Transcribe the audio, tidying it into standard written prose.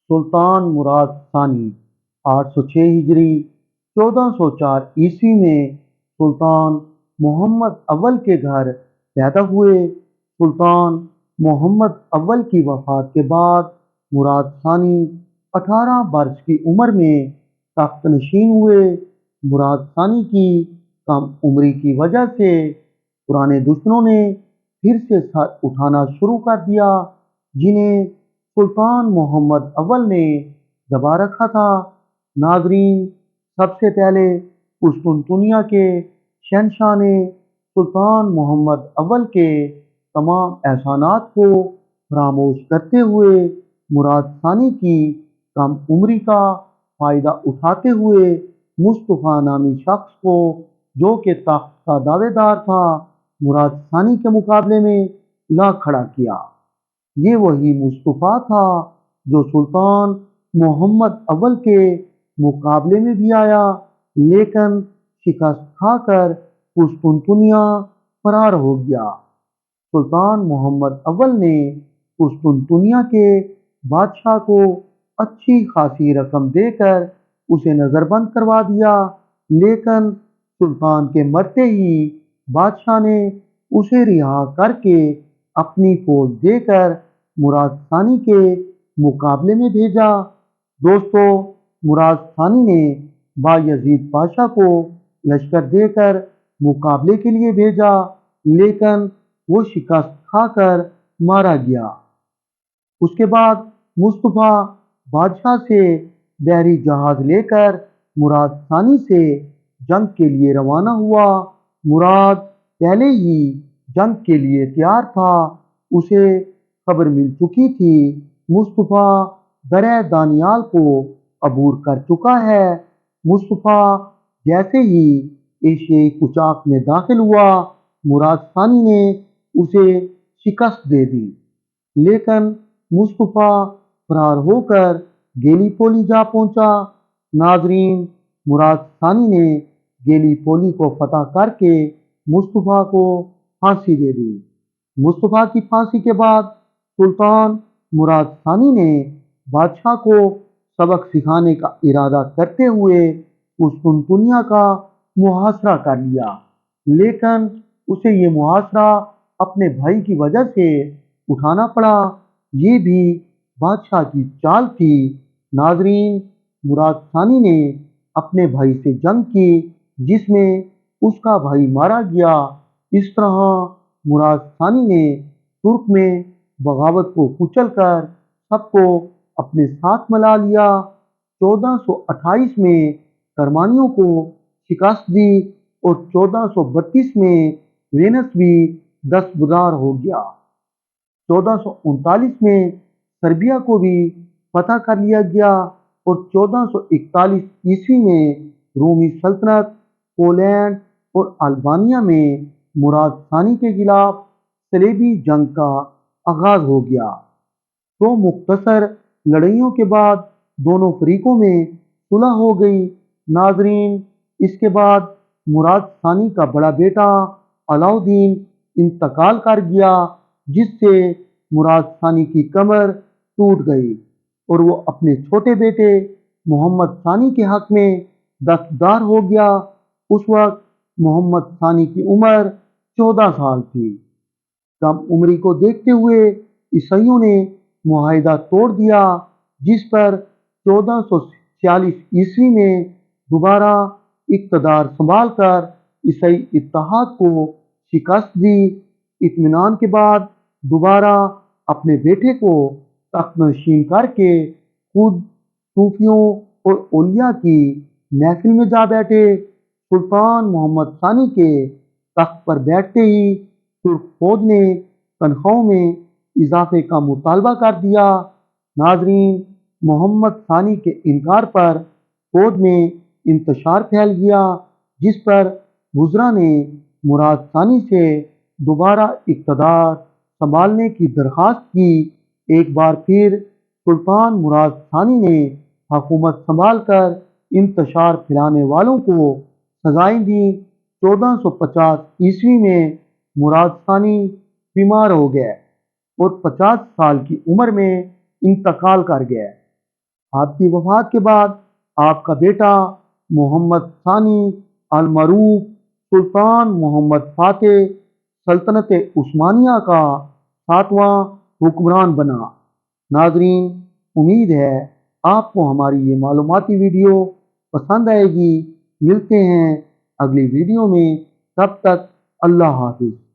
سلطان مراد ثانی 806 ہجری 1404 عیسوی میں سلطان محمد اول کے گھر پیدا ہوئے۔ سلطان محمد اول کی وفات کے بعد مراد ثانی 18 برس کی عمر میں تخت نشین ہوئے۔ مراد ثانی کی کم عمری کی وجہ سے پرانے دشمنوں نے پھر سے سر اٹھانا شروع کر دیا، جنہیں سلطان محمد اول نے دبا رکھا تھا۔ ناظرین، سب سے پہلے قسطنطنیہ کے شہنشاہ نے سلطان محمد اول کے تمام احسانات کو فراموش کرتے ہوئے مراد ثانی کی کم عمری کا فائدہ اٹھاتے ہوئے مصطفیٰ نامی شخص کو، جو کہ تخت کا دعوے دار تھا، مراد ثانی کے مقابلے میں لا کھڑا کیا۔ یہ وہی مصطفیٰ تھا جو سلطان محمد اول کے مقابلے میں بھی آیا، لیکن شکست کھا کر قسطنطنیہ فرار ہو گیا۔ سلطان محمد اول نے قسطنطنیہ کے بادشاہ کو اچھی خاصی رقم دے کر اسے نظر بند کروا دیا، لیکن سلطان کے مرتے ہی بادشاہ نے اسے رہا کر کے اپنی فوج دے کر مراد ثانی کے مقابلے میں بھیجا۔ دوستو، مراد ثانی نے بایزید پاشا کو لشکر دے کر مقابلے کے لیے بھیجا، لیکن وہ شکست کھا کر مارا گیا۔ اس کے بعد مصطفیٰ بادشاہ سے بحری جہاز لے کر مراد ثانی سے جنگ کے لیے روانہ ہوا۔ مراد پہلے ہی جنگ کے لیے تیار تھا۔ اسے خبر مل چکی تھی مصطفیٰ درہ دانیال کو عبور کر چکا ہے۔ مصطفیٰ جیسے ہی ایشیائی قچاق میں داخل ہوا، مراد ثانی نے اسے شکست دے دی، لیکن مصطفیٰ فرار ہو کر گیلی پولی جا پہنچا۔ ناظرین، مراد ثانی نے گیلی پولی کو فتح کر کے مصطفیٰ کو پھانسی دے دی۔ مصطفیٰ کی پھانسی کے بعد سلطان مراد ثانی نے بادشاہ کو سبق سکھانے کا ارادہ کرتے ہوئے قسطنطنیہ کا محاصرہ کر لیا، لیکن اسے یہ محاصرہ اپنے بھائی کی وجہ سے اٹھانا پڑا۔ یہ بھی بادشاہ کی چال تھی۔ ناظرین، مراد ثانی نے اپنے بھائی سے جنگ کی، جس میں اس کا بھائی مارا گیا۔ اس طرح مراد ثانی نے ترک میں بغاوت کو کچل کر سب کو اپنے ساتھ ملا لیا۔ 1428 میں کرمانیوں کو شکست دی اور 1432 میں وینس بھی دستبردار ہو گیا۔ 1439 میں سربیا کو بھی فتح کر لیا گیا اور 1441 عیسوی میں رومی سلطنت پولینڈ اور البانیہ میں مراد ثانی کے خلاف صلیبی جنگ کا آغاز ہو گیا۔ تو مختصر لڑائیوں کے بعد دونوں فریقوں میں صلح ہو گئی۔ ناظرین، اس کے بعد مراد ثانی کا بڑا بیٹا علاؤالدین انتقال کر گیا، جس سے مراد ثانی کی کمر ٹوٹ گئی اور وہ اپنے چھوٹے بیٹے محمد ثانی کے حق میں دستبردار ہو گیا۔ اس وقت محمد ثانی کی عمر 14 سال تھی۔ کم عمری کو دیکھتے ہوئے عیسائیوں نے معاہدہ توڑ دیا، جس پر 1446 عیسوی میں دوبارہ اقتدار سنبھال کر عیسائی اتحاد کو شکست دی۔ اطمینان کے بعد دوبارہ اپنے بیٹے کو تخت نشین کر کے خود صوفیوں اور اولیاء کی محفل میں جا بیٹھے۔ سلطان محمد ثانی کے تخت پر بیٹھتے ہی ترک فوج نے تنخواہوں میں اضافے کا مطالبہ کر دیا۔ ناظرین، محمد ثانی کے انکار پر فوج میں انتشار پھیل گیا، جس پر وزراء نے مراد ثانی سے دوبارہ اقتدار سنبھالنے کی درخواست کی۔ ایک بار پھر سلطان مراد ثانی نے حکومت سنبھال کر انتشار پھیلانے والوں کو سزائیں دیں۔ 1450 عیسوی میں مراد ثانی بیمار ہو گئے اور 50 سال کی عمر میں انتقال کر گئے۔ آپ کی وفات کے بعد آپ کا بیٹا محمد ثانی المعروف سلطان محمد فاتح سلطنت عثمانیہ کا 7واں حکمران بنا۔ ناظرین، امید ہے آپ کو ہماری یہ معلوماتی ویڈیو پسند آئے گی۔ ملتے ہیں اگلی ویڈیو میں، تب تک اللہ حافظ۔